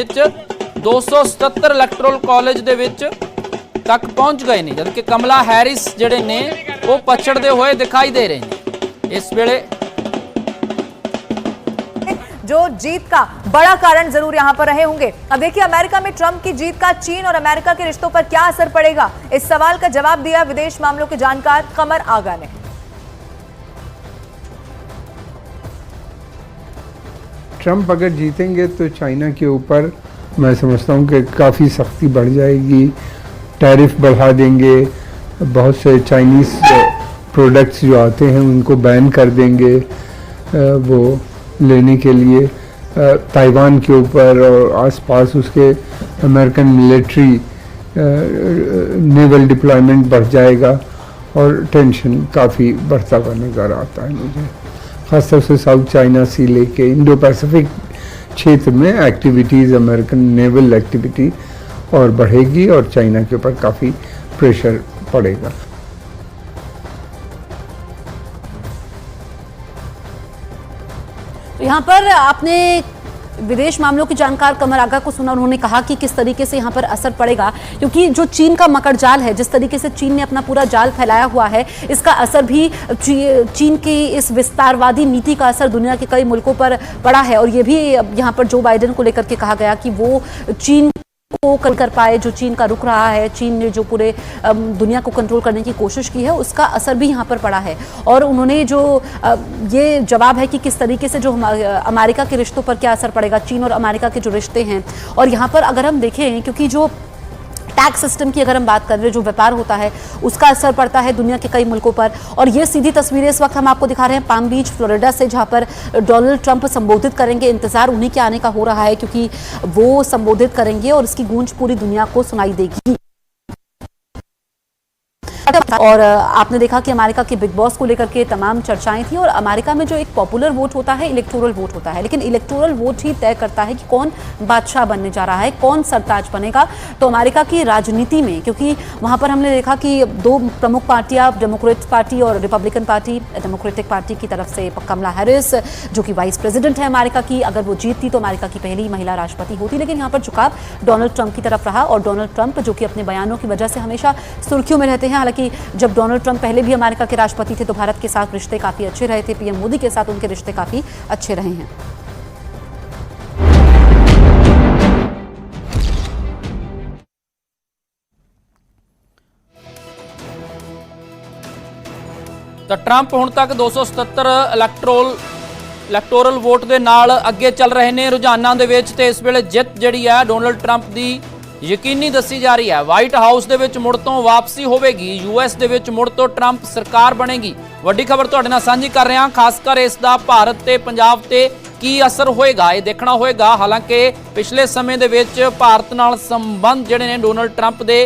277 electoral college दे विच तक पहुंच गए ने, जबकि कमला हैरिस जिहड़े ने वो पछड़ते हुए दिखाई दे रहे हैं। इस वेले जो जीत का बड़ा कारण जरूर यहां पर रहे होंगे। अब देखिए अमेरिका में ट्रंप की जीत का चीन और अमेरिका के रिश्तों पर क्या असर पड़ेगा, इस सवाल का जवाब दिया विदेश मामलों के जानकार कमर आगा ने। ट्रंप अगर जीतेंगे तो चाइना के ऊपर मैं समझता हूं कि काफ़ी सख्ती बढ़ जाएगी, टैरिफ बढ़ा देंगे, बहुत से चाइनीज़ प्रोडक्ट्स जो आते हैं उनको बैन कर देंगे वो लेने के लिए। ताइवान के ऊपर और आसपास उसके अमेरिकन मिलिट्री नेवल डिप्लॉयमेंट बढ़ जाएगा और टेंशन काफ़ी बढ़ता हुआ नज़र आता है मुझे। ख़ासतौर से साउथ चाइना सी लेके इंडो पैसिफिक क्षेत्र में एक्टिविटीज़, अमेरिकन नेवल एक्टिविटी और बढ़ेगी और चाइना के ऊपर काफ़ी प्रेशर पड़ेगा। तो यहाँ पर आपने विदेश मामलों की जानकार कमर आगा को सुना, उन्होंने कहा कि किस तरीके से यहाँ पर असर पड़ेगा, क्योंकि जो चीन का मकड़जाल है, जिस तरीके से चीन ने अपना पूरा जाल फैलाया हुआ है, इसका असर भी चीन की इस विस्तारवादी नीति का असर दुनिया के कई मुल्कों पर पड़ा है। और ये भी यहाँ पर जो बाइडेन को लेकर के कहा गया कि वो चीन को कर पाए, जो चीन का रुख रहा है, चीन ने जो पूरे दुनिया को कंट्रोल करने की कोशिश की है, उसका असर भी यहाँ पर पड़ा है। और उन्होंने जो ये जवाब है कि किस तरीके से जो अमेरिका के रिश्तों पर क्या असर पड़ेगा, चीन और अमेरिका के जो रिश्ते हैं। और यहाँ पर अगर हम देखें, क्योंकि जो टैक्स सिस्टम की अगर हम बात कर रहे हैं, जो व्यापार होता है उसका असर पड़ता है दुनिया के कई मुल्कों पर। और ये सीधी तस्वीरें इस वक्त हम आपको दिखा रहे हैं पाम बीच फ्लोरिडा से, जहां पर डोनाल्ड ट्रंप संबोधित करेंगे। इंतजार उन्हीं के आने का हो रहा है, क्योंकि वो संबोधित करेंगे और इसकी गूंज पूरी दुनिया को सुनाई देगी। और आपने देखा कि अमेरिका के बिग बॉस को लेकर के तमाम चर्चाएं थी। और अमेरिका में जो एक पॉपुलर वोट होता है, इलेक्टोरल वोट होता है, लेकिन इलेक्टोरल वोट ही तय करता है कि कौन बादशाह बनने जा रहा है, कौन सरताज बनेगा। तो अमेरिका की राजनीति में, क्योंकि वहां पर हमने देखा कि दो प्रमुख पार्टियां, डेमोक्रेट पार्टी और रिपब्लिकन पार्टी, डेमोक्रेटिक पार्टी की तरफ से कमला हैरिस जो कि वाइस प्रेसिडेंट है अमेरिका की, अगर वो जीतती तो अमेरिका की पहली महिला राष्ट्रपति होती। लेकिन यहाँ पर झुकाव डोनाल्ड ट्रंप की तरफ रहा। और डोनाल्ड ट्रंप जो कि अपने बयानों की वजह से हमेशा सुर्खियों में रहते हैं। हालांकि जब डोनाल्ड ट्रंप पहले भी अमेरिका के राष्ट्रपति थे तो भारत के साथ रिश्ते काफी अच्छे रहे थे, पीएम मोदी के साथ उनके रिश्ते काफी अच्छे रहे हैं। तो ट्रंप हुण तक 277 इलैक्टोरल वोट दे नाल अगे चल रहे ने रुझानां दे विच। ते इस वेले जित जिहड़ी है डोनाल्ड ट्रंप दी यकीनी दसी जा रही है। व्हाइट हाउस दे विच मुड़ तो वापसी होवेगी, यूएस दे विच मुड़ तो ट्रंप सरकार बनेगी। वड्डी खबर तुहाडे नाल सांझी कर रहे हां। खासकर इसदा भारत ते पंजाब ते की असर होएगा ये देखना होएगा। हालांकि पिछले समय दे विच भारत नाल संबंध जिहड़े ने डोनाल्ड ट्रंप दे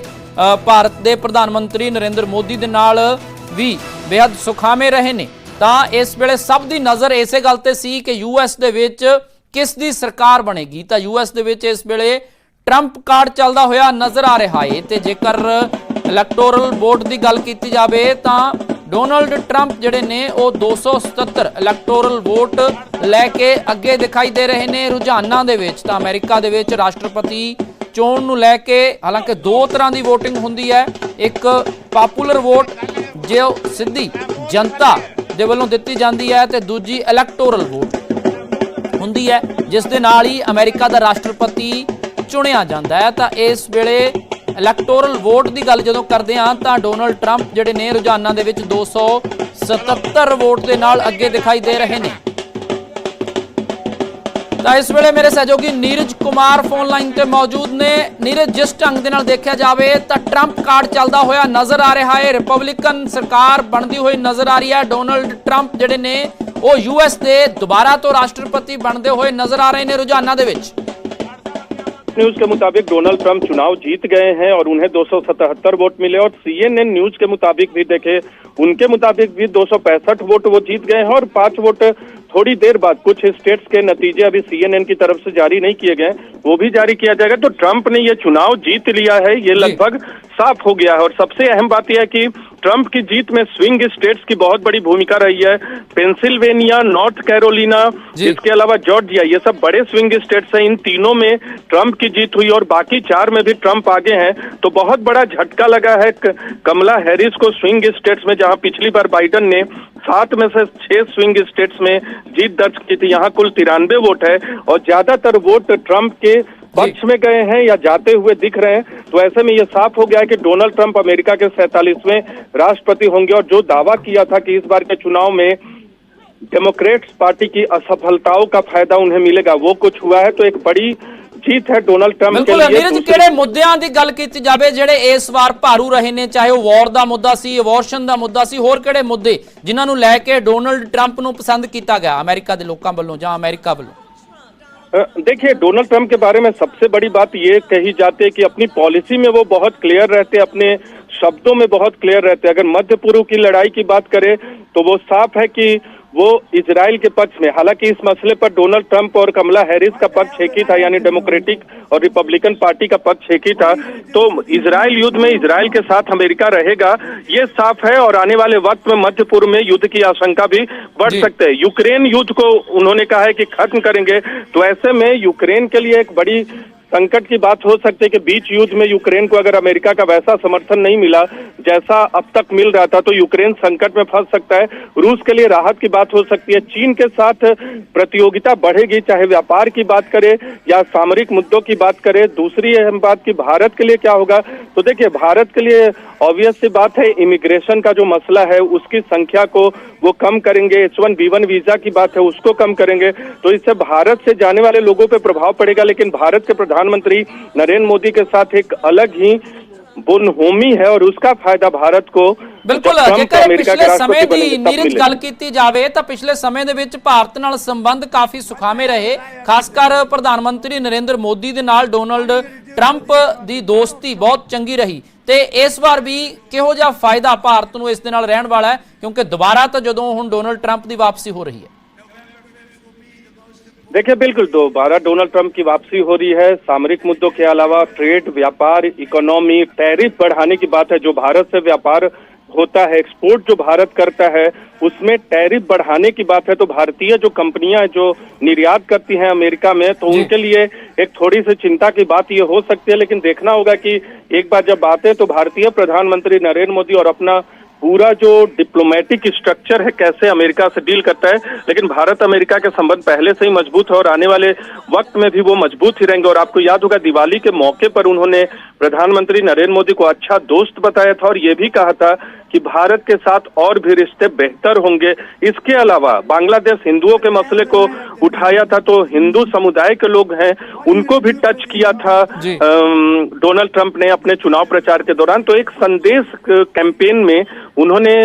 भारत दे प्रधानमंत्री नरेंद्र मोदी दे नाल भी बेहद सुखावे रहे ने। तां इस वेले सब दी नज़र इसे गल ते सी कि यूएस दे विच किस दी सरकार बनेगी। तां यूएस दे विच इस वेले ट्रंप कार्ड चलदा होया नज़र आ रहा है। ते जेकर इलैक्टोरल वोट की गल की जाए तो डोनाल्ड ट्रंप जिहड़े ने वो 277 इलैक्टोरल वोट लैके अगे दिखाई दे रहे ने रुझानां दे विच। तां अमेरिका दे विच राष्ट्रपति चोण नूं लैके हालांकि दो तरह की वोटिंग हुंदी है। एक पॉपुलर वोट जो सीधी जनता दे वल्लों दित्ती जांदी है, ते दूजी इलैक्टोरल वोट हुंदी है जिस दे नाल ही अमेरिका दा राष्ट्रपति चुनिया जाता है। तो इस वेले इलैक्टोरल वोट की गल जो करते हैं तो डोनाल्ड ट्रंप जिहड़े ने रुझानां दे विच 277 वोट के नाल अगे दिखाई दे रहे हैं। तो इस वेले मेरे सहयोगी नीरज कुमार फोन लाइन ते मौजूद ने। नीरज, जिस ढंग दे नाल देखा जाए तो ट्रंप कार्ड चलता होया नजर आ रहा है, रिपब्लिकन सरकार बनती हुई नजर आ रही है। डोनाल्ड ट्रंप जिहड़े ने वो यूएस के दोबारा तो राष्ट्रपति बनते हुए नजर आ रहे हैं रुझानां दे विच। न्यूज के मुताबिक डोनाल्ड ट्रंप चुनाव जीत गए हैं और उन्हें 277 वोट मिले। और सीएनएन न्यूज के मुताबिक भी देखे, उनके मुताबिक भी 265 वोट वो जीत गए हैं। और 5 वोट थोड़ी देर बाद, कुछ स्टेट्स के नतीजे अभी सीएनएन की तरफ से जारी नहीं किए गए, वो भी जारी किया जाएगा। तो ट्रंप ने ये चुनाव जीत लिया है, ये लगभग साफ हो गया है। और सबसे अहम बात यह है कि ट्रंप की जीत में स्विंग स्टेट्स की बहुत बड़ी भूमिका रही है। पेंसिल्वेनिया, नॉर्थ कैरोलिना, इसके अलावा जॉर्जिया, ये सब बड़े स्विंग स्टेट्स हैं। इन तीनों में ट्रंप की जीत हुई और बाकी 4 में भी ट्रंप आगे हैं। तो बहुत बड़ा झटका लगा है कमला हैरिस को स्विंग स्टेट्स में, जहां पिछली बार बाइडन ने 7 में से 6 स्विंग स्टेट्स में जीत दर्ज की थी। यहाँ कुल 93 वोट है और ज्यादातर वोट ट्रंप के पक्ष में गए हैं या जाते हुए दिख रहे हैं। तो ऐसे में यह साफ हो गया है कि डोनाल्ड ट्रंप अमेरिका के 47वें राष्ट्रपति होंगे। और जो दावा किया था कि इस बार के चुनाव में डेमोक्रेट्स पार्टी की असफलताओं का फायदा उन्हें मिलेगा, वो कुछ हुआ है। तो एक बड़ी जीत है डोनाल्ड ट्रंप के लिए। नीरज, ਕਿਹੜੇ ਮੁੱਦਿਆਂ ਦੀ ਗੱਲ ਕੀਤੀ ਜਾਵੇ ਜਿਹੜੇ ਇਸ ਵਾਰ ਭਾਰੂ ਰਹੇ ਨੇ, ਚਾਹੇ ਉਹ ਵਾਰ ਦਾ ਮੁੱਦਾ ਸੀ, ਅਬੋਰਸ਼ਨ ਦਾ ਮੁੱਦਾ ਸੀ, ਹੋਰ ਕਿਹੜੇ ਮੁੱਦੇ ਜਿਨ੍ਹਾਂ ਨੂੰ ਲੈ ਕੇ ਡੋਨਾल्ड ट्रंप ਨੂੰ ਪਸੰਦ ਕੀਤਾ ਗਿਆ ਅਮਰੀਕਾ ਦੇ ਲੋਕਾਂ ਵੱਲੋਂ ਜਾਂ ਅਮਰੀਕਾ ਵੱਲੋਂ? देखिए, डोनाल्ड ट्रंप के बारे में सबसे बड़ी बात ये कही जाती है कि अपनी पॉलिसी में वो बहुत क्लियर रहते, अपने शब्दों में बहुत क्लियर रहते। अगर मध्य पूर्व की लड़ाई की बात करें तो वो साफ है कि वो इजराइल के पक्ष में, हालांकि इस मसले पर डोनाल्ड ट्रंप और कमला हैरिस का पक्ष एक ही था, यानी डेमोक्रेटिक और रिपब्लिकन पार्टी का पक्ष एक ही था। तो इजराइल युद्ध में इजराइल के साथ अमेरिका रहेगा, ये साफ है। और आने वाले वक्त में मध्य पूर्व में युद्ध की आशंका भी बढ़ सकते हैं। यूक्रेन युद्ध को उन्होंने कहा है कि खत्म करेंगे। तो ऐसे में यूक्रेन के लिए एक बड़ी संकट की बात हो सकती है कि बीच युद्ध में यूक्रेन को अगर अमेरिका का वैसा समर्थन नहीं मिला जैसा अब तक मिल रहा था, तो यूक्रेन संकट में फंस सकता है। रूस के लिए राहत की बात हो सकती है। चीन के साथ प्रतियोगिता बढ़ेगी, चाहे व्यापार की बात करें या सामरिक मुद्दों की बात करें। दूसरी अहम बात कि भारत के लिए क्या होगा, तो देखिए भारत के लिए ऑब्वियस सी बात है, इमिग्रेशन का जो मसला है उसकी संख्या को वो कम करेंगे। H1B1 वीजा की बात है उसको कम करेंगे। तो इससे भारत से जाने वाले लोगों पे प्रभाव पड़ेगा। लेकिन भारत के प्रधानमंत्री नरेंद्र मोदी के साथ एक अलग ही बुनहोमी है और उसका फायदा भारत को ਬਿਲਕੁਲ। ਜੇਕਰ ਪਿਛਲੇ ਸਮੇਂ ਦੀ ਨੀਰਜ ਗੱਲ ਕੀਤੀ ਜਾਵੇ ਤਾਂ ਪਿਛਲੇ ਸਮੇਂ ਦੇ ਵਿੱਚ ਭਾਰਤ ਨਾਲ ਸੰਬੰਧ ਕਾਫੀ ਸੁਖਾਵੇਂ ਰਹੇ, ਖਾਸ ਕਰ ਪ੍ਰਧਾਨ ਮੰਤਰੀ ਨਰਿੰਦਰ ਮੋਦੀ ਦੇ ਨਾਲ ਡੋਨਾਲਡ ਟਰੰਪ ਦੀ ਦੋਸਤੀ ਬਹੁਤ ਚੰਗੀ ਰਹੀ। ਤੇ ਇਸ ਵਾਰ ਵੀ ਕਿਹੋ ਜਿਹਾ ਫਾਇਦਾ ਭਾਰਤ ਨੂੰ ਇਸ ਦੇ ਨਾਲ ਰਹਿਣ ਵਾਲਾ ਹੈ, ਕਿਉਂਕਿ ਦੁਬਾਰਾ ਤਾਂ ਜਦੋਂ ਹੁਣ ਡੋਨਾਲਡ ਟਰੰਪ ਦੀ ਵਾਪਸੀ ਹੋ ਰਹੀ है? देखिए, बिल्कुल दोबारा डोनाल्ड ट्रंप की वापसी हो रही है। सामरिक मुद्दों के अलावा ट्रेड, व्यापार, इकोनॉमी, टैरिफ बढ़ाने की बात है। जो भारत से व्यापार होता है, एक्सपोर्ट जो भारत करता है, उसमें टैरिफ बढ़ाने की बात है। तो भारतीय जो कंपनियां जो निर्यात करती हैं अमेरिका में, तो उनके लिए एक थोड़ी सी चिंता की बात ये हो सकती है। लेकिन देखना होगा कि एक बार जब आते तो भारतीय प्रधानमंत्री नरेंद्र मोदी और अपना पूरा जो डिप्लोमेटिक स्ट्रक्चर है कैसे अमेरिका से डील करता है। लेकिन भारत अमेरिका के संबंध पहले से ही मजबूत है और आने वाले वक्त में भी वो मजबूत ही रहेंगे। और आपको याद होगा दिवाली के मौके पर उन्होंने प्रधानमंत्री नरेंद्र मोदी को अच्छा दोस्त बताया था और ये भी कहा था कि भारत के साथ और भी रिश्ते बेहतर होंगे। इसके अलावा बांग्लादेश हिंदुओं के मसले को उठाया था, तो हिंदू समुदाय के लोग हैं उनको भी टच किया था डोनाल्ड ट्रंप ने अपने चुनाव प्रचार के दौरान। तो एक संदेश कैंपेन में उन्होंने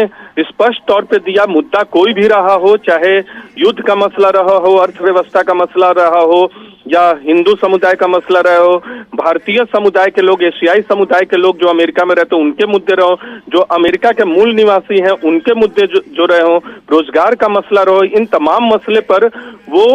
स्पष्ट तौर पे दिया, मुद्दा कोई भी रहा हो, चाहे युद्ध का मसला रहा हो, अर्थव्यवस्था का मसला रहा हो या हिंदू समुदाय का मसला रहा हो, भारतीय समुदाय के लोग, एशियाई समुदाय के लोग जो अमेरिका में रहते हैं उनके मुद्दे रहो, जो अमेरिका के मूल निवासी हैं उनके मुद्दे जो रहे हो, रोजगार का मसला रहो, इन तमाम मसले पर वो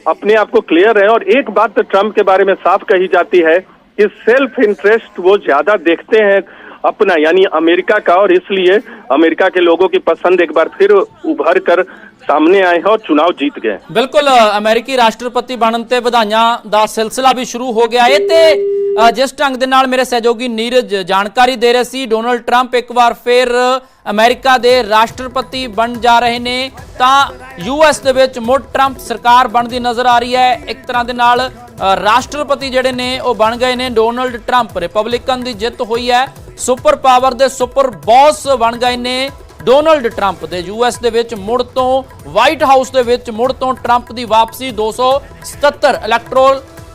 अपने आप को क्लियर है। और एक बात तो ट्रंप के बारे में साफ कही जाती है कि सेल्फ इंटरेस्ट वो ज्यादा देखते हैं अपना, यानी अमेरिका का, और इसलिए अमेरिका के लोगों की पसंद एक बार फिर उभर कर सामने आए हैं और चुनाव जीत गए। बिल्कुल, अमेरिकी राष्ट्रपति बनने ते ਵਧਾਈਆਂ ਦਾ सिलसिला भी शुरू हो गया है। ते जिस ढंग दे नाल मेरे सहयोगी नीरज जानकारी दे रहे सी, डोनाल्ड ट्रंप एक बार फिर अमेरिका दे राष्ट्रपति बन जा रहे ने, तां यूएस दे विच मुड़ ट्रंप सरकार बनदी नजर आ रही है। एक तरह दे नाल राष्ट्रपति जिहड़े ने वो बन गए ने डोनाल्ड ट्रंप। रिपब्लिकन दी जित हुई है, सुपर पावर दे सुपर बॉस बन गए ने Donald Trump they. US they विच मुड़ तो व्हाइट हाउस दे विच मुड़ तो ट्रंप दी वापसी 277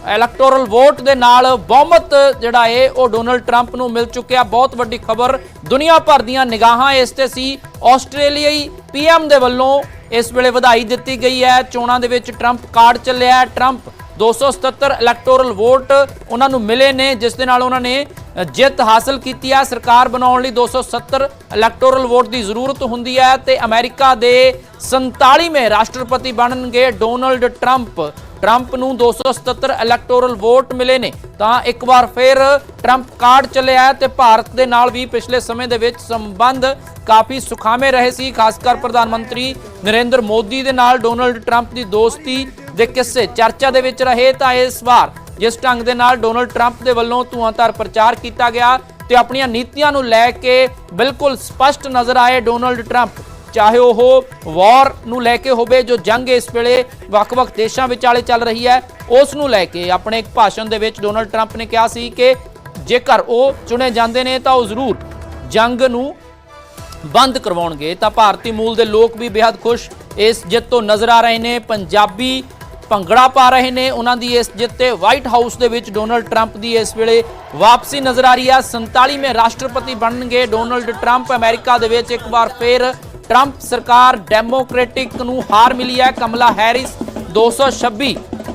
इलैक्टोरल वोट दे नाल बहुमत जिहड़ा है वो डोनाल्ड ट्रंप नूं मिल चुकिया। बहुत वड्डी खबर, दुनिया भर दीआं निगाहां इस ते सी। आस्ट्रेलियाई पीएम दे वल्लों इस वेले ਵਧਾਈ ਦਿੱਤੀ गई है। चोणां दे विच ट्रंप कार्ड ਚੱਲਿਆ है। ट्रंप 277 इलैक्टोरल वोट ਉਹਨਾਂ ਨੂੰ ਮਿਲੇ ਨੇ, ਜਿਸ ਦੇ ਨਾਲ ਉਹਨਾਂ ਨੇ ਜਿੱਤ ਹਾਸਲ ਕੀਤੀ ਹੈ। ਸਰਕਾਰ ਬਣਾਉਣ ਲਈ 270 ਇਲੈਕਟੋਰਲ ਵੋਟ ਦੀ ਜ਼ਰੂਰਤ ਹੁੰਦੀ ਹੈ ਤੇ ਅਮਰੀਕਾ ਦੇ 47ਵੇਂ ਰਾਸ਼ਟਰਪਤੀ ਬਣਨਗੇ ਡੋਨਾਲਡ ਟਰੰਪ। ਟਰੰਪ ਨੂੰ 277 ਇਲੈਕਟੋਰਲ ਵੋਟ ਮਿਲੇ ਨੇ ਤਾਂ ਇੱਕ ਵਾਰ ਫਿਰ ਟਰੰਪ ਕਾਰਡ ਚੱਲਿਆ ਤੇ ਭਾਰਤ ਦੇ ਨਾਲ ਵੀ ਪਿਛਲੇ ਸਮੇਂ ਦੇ ਵਿੱਚ ਸੰਬੰਧ ਕਾਫੀ ਸੁਖਾਵੇਂ ਰਹੇ ਸੀ। ਖਾਸ ਕਰ ਪ੍ਰਧਾਨ ਮੰਤਰੀ ਨਰਿੰਦਰ ਮੋਦੀ ਦੇ ਨਾਲ ਡੋਨਲਡ ਟਰੰਪ ਦੀ ਦੋਸਤੀ ਦੇ ਕਿੱਸੇ ਚਰਚਾ ਦੇ ਵਿੱਚ ਰਹੇ ਤਾਂ ਇਸ ਵਾਰ ਜਿਸ ਢੰਗ ਦੇ ਨਾਲ ਡੋਨਲਡ ਟਰੰਪ ਦੇ ਵੱਲੋਂ ਧੂਆਂਧਾਰ ਪ੍ਰਚਾਰ ਕੀਤਾ ਗਿਆ ਤੇ ਆਪਣੀਆਂ ਨੀਤੀਆਂ ਨੂੰ ਲੈ ਕੇ ਬਿਲਕੁਲ ਸਪਸ਼ਟ ਨਜ਼ਰ ਆਏ ਡੋਨਲਡ ਟਰੰਪ, ਚਾਹੇ ਉਹ ਵਾਰ ਨੂੰ ਲੈ ਕੇ ਹੋਵੇ ਜੋ ਜੰਗ ਇਸ ਵੇਲੇ ਵੱਖ-ਵੱਖ ਦੇਸ਼ਾਂ ਵਿਚਾਲੇ ਚੱਲ ਰਹੀ ਹੈ ਉਸ ਨੂੰ ਲੈ ਕੇ। ਆਪਣੇ ਇੱਕ ਭਾਸ਼ਣ ਦੇ ਵਿੱਚ ਡੋਨਲਡ ਟਰੰਪ ਨੇ ਕਿਹਾ ਸੀ ਕਿ ਜੇਕਰ ਉਹ ਚੁਣੇ ਜਾਂਦੇ ਨੇ ਤਾਂ ਉਹ ਜ਼ਰੂਰ ਜੰਗ ਨੂੰ ਬੰਦ ਕਰਵਾਉਣਗੇ। ਤਾਂ ਭਾਰਤੀ ਮੂਲ ਦੇ ਲੋਕ ਵੀ ਬੇहद ਖੁਸ਼ ਇਸ ਜਿੱਤ ਤੋਂ ਨਜ਼ਰ ਆ ਰਹੇ ਨੇ। ਪੰਜਾਬੀ ਭੰਗੜਾ ਪਾ ਰਹੇ ਨੇ ਉਹਨਾਂ ਦੀ ਇਸ ਜਿੱਤ ਤੇ। ਵਾਈਟ ਹਾਊਸ ਦੇ ਵਿੱਚ ਡੋਨਲਡ ਟਰੰਪ ਦੀ ਇਸ ਵੇਲੇ ਵਾਪਸੀ ਨਜ਼ਰ ਆ ਰਹੀ ਹੈ। 47ਵੇਂ ਰਾਸ਼ਟਰਪਤੀ ਬਣਨਗੇ ਡੋਨਲਡ ਟਰੰਪ। ਅਮਰੀਕਾ ਦੇ ਵਿੱਚ ਇੱਕ ਵਾਰ ਫਿਰ ਟਰੰਪ ਸਰਕਾਰ ਡੈਮੋਕ੍ਰੈਟਿਕ ਨੂੰ ਹਾਰ ਮਿਲੀ ਹੈ। ਕਮਲਾ ਹੈਰਿਸ 226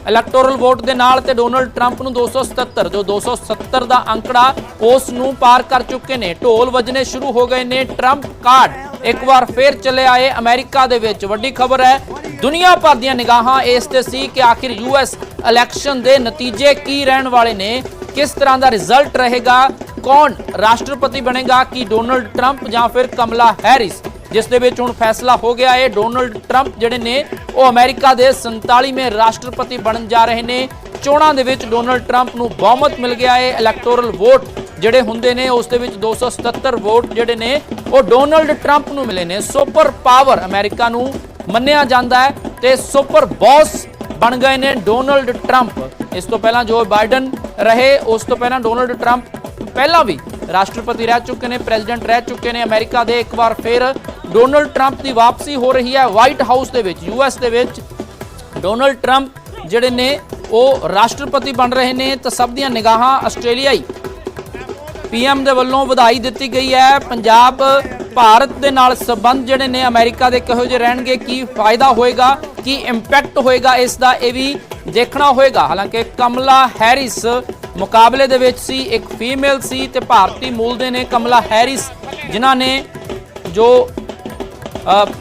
ਇਲੈਕਟੋਰਲ ਵੋਟ ਦੇ ਨਾਲ ਤੇ ਡੋਨਲਡ ਟਰੰਪ ਨੂੰ 277, ਜੋ 270 ਦਾ ਅੰਕੜਾ ਉਸ ਨੂੰ ਪਾਰ ਕਰ ਚੁੱਕੇ ਨੇ। ਢੋਲ ਵੱਜਣੇ ਸ਼ੁਰੂ ਹੋ ਗਏ ਨੇ। ਟਰੰਪ ਕਾਰਡ ਇੱਕ ਵਾਰ ਫਿਰ ਚਲੇ ਆਏ ਅਮਰੀਕਾ ਦੇ ਵਿੱਚ। ਵੱਡੀ ਖਬਰ ਹੈ, ਦੁਨੀਆ ਭਰ ਦੀਆਂ ਨਿਗਾਹਾਂ ਇਸ ਤੇ ਸੀ ਕਿ ਆਖਿਰ ਯੂਐਸ ਇਲੈਕਸ਼ਨ ਦੇ ਨਤੀਜੇ ਕੀ ਰਹਿਣ ਵਾਲੇ ਨੇ, ਕਿਸ ਤਰ੍ਹਾਂ ਦਾ ਰਿਜ਼ਲਟ ਰਹੇਗਾ, ਕੌਣ ਰਾਸ਼ਟਰਪਤੀ ਬਣੇਗਾ, ਕਿ ਡੋਨਲਡ ਟਰੰਪ ਜਾਂ ਫਿਰ ਕਮਲਾ ਹੈਰਿਸ, ਜਿਸ ਦੇ ਵਿੱਚ ਹੁਣ ਫੈਸਲਾ ਹੋ ਗਿਆ ਹੈ। ਡੋਨਲਡ ਟਰੰਪ ਜਿਹੜੇ ਨੇ ਉਹ ਅਮਰੀਕਾ ਦੇ 47ਵੇਂ ਰਾਸ਼ਟਰਪਤੀ ਬਣਨ ਜਾ ਰਹੇ ਨੇ। ਚੋਣਾਂ ਦੇ ਵਿੱਚ ਡੋਨਲਡ ਟਰੰਪ ਨੂੰ ਬਹੁਮਤ ਮਿਲ ਗਿਆ ਹੈ। ਇਲੈਕਟੋਰਲ ਵੋਟ ਜਿਹੜੇ ਹੁੰਦੇ ਨੇ ਉਸ ਦੇ ਵਿੱਚ 277 ਵੋਟ ਜਿਹੜੇ ਨੇ ਉਹ ਡੋਨਲਡ ਟਰੰਪ ਨੂੰ ਮਿਲੇ ਨੇ। ਸੁਪਰ ਪਾਵਰ ਅਮਰੀਕਾ ਨੂੰ ਮੰਨਿਆ ਜਾਂਦਾ ਹੈ ਤੇ ਸੁਪਰ ਬੌਸ ਬਣ ਗਏ ਨੇ ਡੋਨਲਡ ਟਰੰਪ। ਇਸ ਤੋਂ ਪਹਿਲਾਂ ਜੋ ਬਾਈਡਨ ਰਹੇ, ਉਸ ਤੋਂ ਪਹਿਲਾਂ ਡੋਨਲਡ ਟਰੰਪ ਪਹਿਲਾਂ ਵੀ ਰਾਸ਼ਟਰਪਤੀ ਰਹਿ ਚੁੱਕੇ ਨੇ, ਪ੍ਰੈਜ਼ੀਡੈਂਟ ਰਹਿ ਚੁੱਕੇ ਨੇ ਅਮਰੀਕਾ ਦੇ। ਇੱਕ ਵਾਰ ਫਿਰ ਡੋਨਲਡ ਟਰੰਪ ਦੀ ਵਾਪਸੀ ਹੋ ਰਹੀ ਹੈ ਵਾਈਟ ਹਾਊਸ ਦੇ ਵਿੱਚ। ਯੂਐਸ ਦੇ ਵਿੱਚ ਡੋਨਲਡ ਟਰੰਪ ਜਿਹੜੇ ਨੇ ਉਹ ਰਾਸ਼ਟਰਪਤੀ ਬਣ ਰਹੇ ਨੇ ਤਾਂ ਸਭ ਦੀਆਂ ਨਿਗਾਹਾਂ ਆਸਟ੍ਰੇਲੀਆਈ ਪੀਐਮ ਦੇ ਵੱਲੋਂ ਵਧਾਈ ਦਿੱਤੀ ਗਈ ਹੈ। ਪੰਜਾਬ ਭਾਰਤ ਦੇ ਨਾਲ ਸੰਬੰਧ ਜਿਹੜੇ ਨੇ ਅਮਰੀਕਾ ਦੇ ਕਿਹੋ ਜਿਹੇ ਰਹਿਣਗੇ, ਕੀ ਫਾਇਦਾ ਹੋਏਗਾ, ਕੀ ਇੰਪੈਕਟ ਹੋਏਗਾ ਇਸ ਦਾ, ਇਹ ਵੀ ਦੇਖਣਾ ਹੋਏਗਾ। ਹਾਲਾਂਕਿ ਕਮਲਾ ਹੈਰਿਸ ਮੁਕਾਬਲੇ ਦੇ ਵਿੱਚ ਸੀ, ਇੱਕ ਫੀਮੇਲ ਸੀ ਤੇ ਭਾਰਤੀ ਮੂਲ ਦੇ ਨੇ ਕਮਲਾ ਹੈਰਿਸ, ਜਿਨ੍ਹਾਂ ਨੇ ਜੋ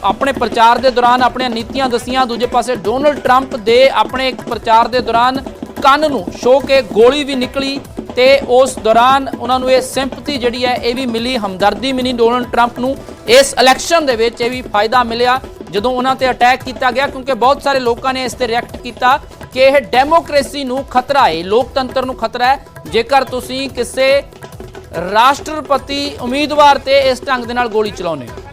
ਆਪਣੇ ਪ੍ਰਚਾਰ ਦੇ ਦੌਰਾਨ ਆਪਣੀਆਂ ਨੀਤੀਆਂ ਦਸੀਆਂ। ਦੂਜੇ ਪਾਸੇ ਡੋਨਲਡ ਟਰੰਪ ਦੇ ਆਪਣੇ ਇੱਕ ਪ੍ਰਚਾਰ ਦੇ ਦੌਰਾਨ ਕੰਨ ਨੂੰ ਛੋਹ ਕੇ ਗੋਲੀ ਵੀ ਨਿਕਲੀ ਤੇ ਉਸ ਦੌਰਾਨ ਉਹਨਾਂ ਨੂੰ ਇਹ ਸਿੰਪਥੀ ਜਿਹੜੀ ਹੈ ਇਹ ਵੀ ਮਿਲੀ, ਹਮਦਰਦੀ ਮਿਲੀ ਡੋਨਲਡ ਟਰੰਪ ਨੂੰ। ਇਸ ਇਲੈਕਸ਼ਨ ਦੇ ਵਿੱਚ ਇਹ ਵੀ ਫਾਇਦਾ ਮਿਲਿਆ ਜਦੋਂ ਉਹਨਾਂ ਤੇ ਅਟੈਕ ਕੀਤਾ ਗਿਆ, ਕਿਉਂਕਿ ਬਹੁਤ ਸਾਰੇ ਲੋਕਾਂ ਨੇ ਇਸ ਤੇ ਰਿਐਕਟ ਕੀਤਾ ਕਿ ਇਹ ਡੈਮੋਕ੍ਰੇਸੀ ਨੂੰ ਖਤਰਾ ਹੈ, ਲੋਕਤੰਤਰ ਨੂੰ ਖਤਰਾ ਹੈ ਜੇਕਰ ਤੁਸੀਂ ਕਿਸੇ ਰਾਸ਼ਟਰਪਤੀ ਉਮੀਦਵਾਰ ਤੇ ਇਸ ਢੰਗ ਦੇ ਨਾਲ ਗੋਲੀ ਚਲਾਉਂਦੇ ਹੋ।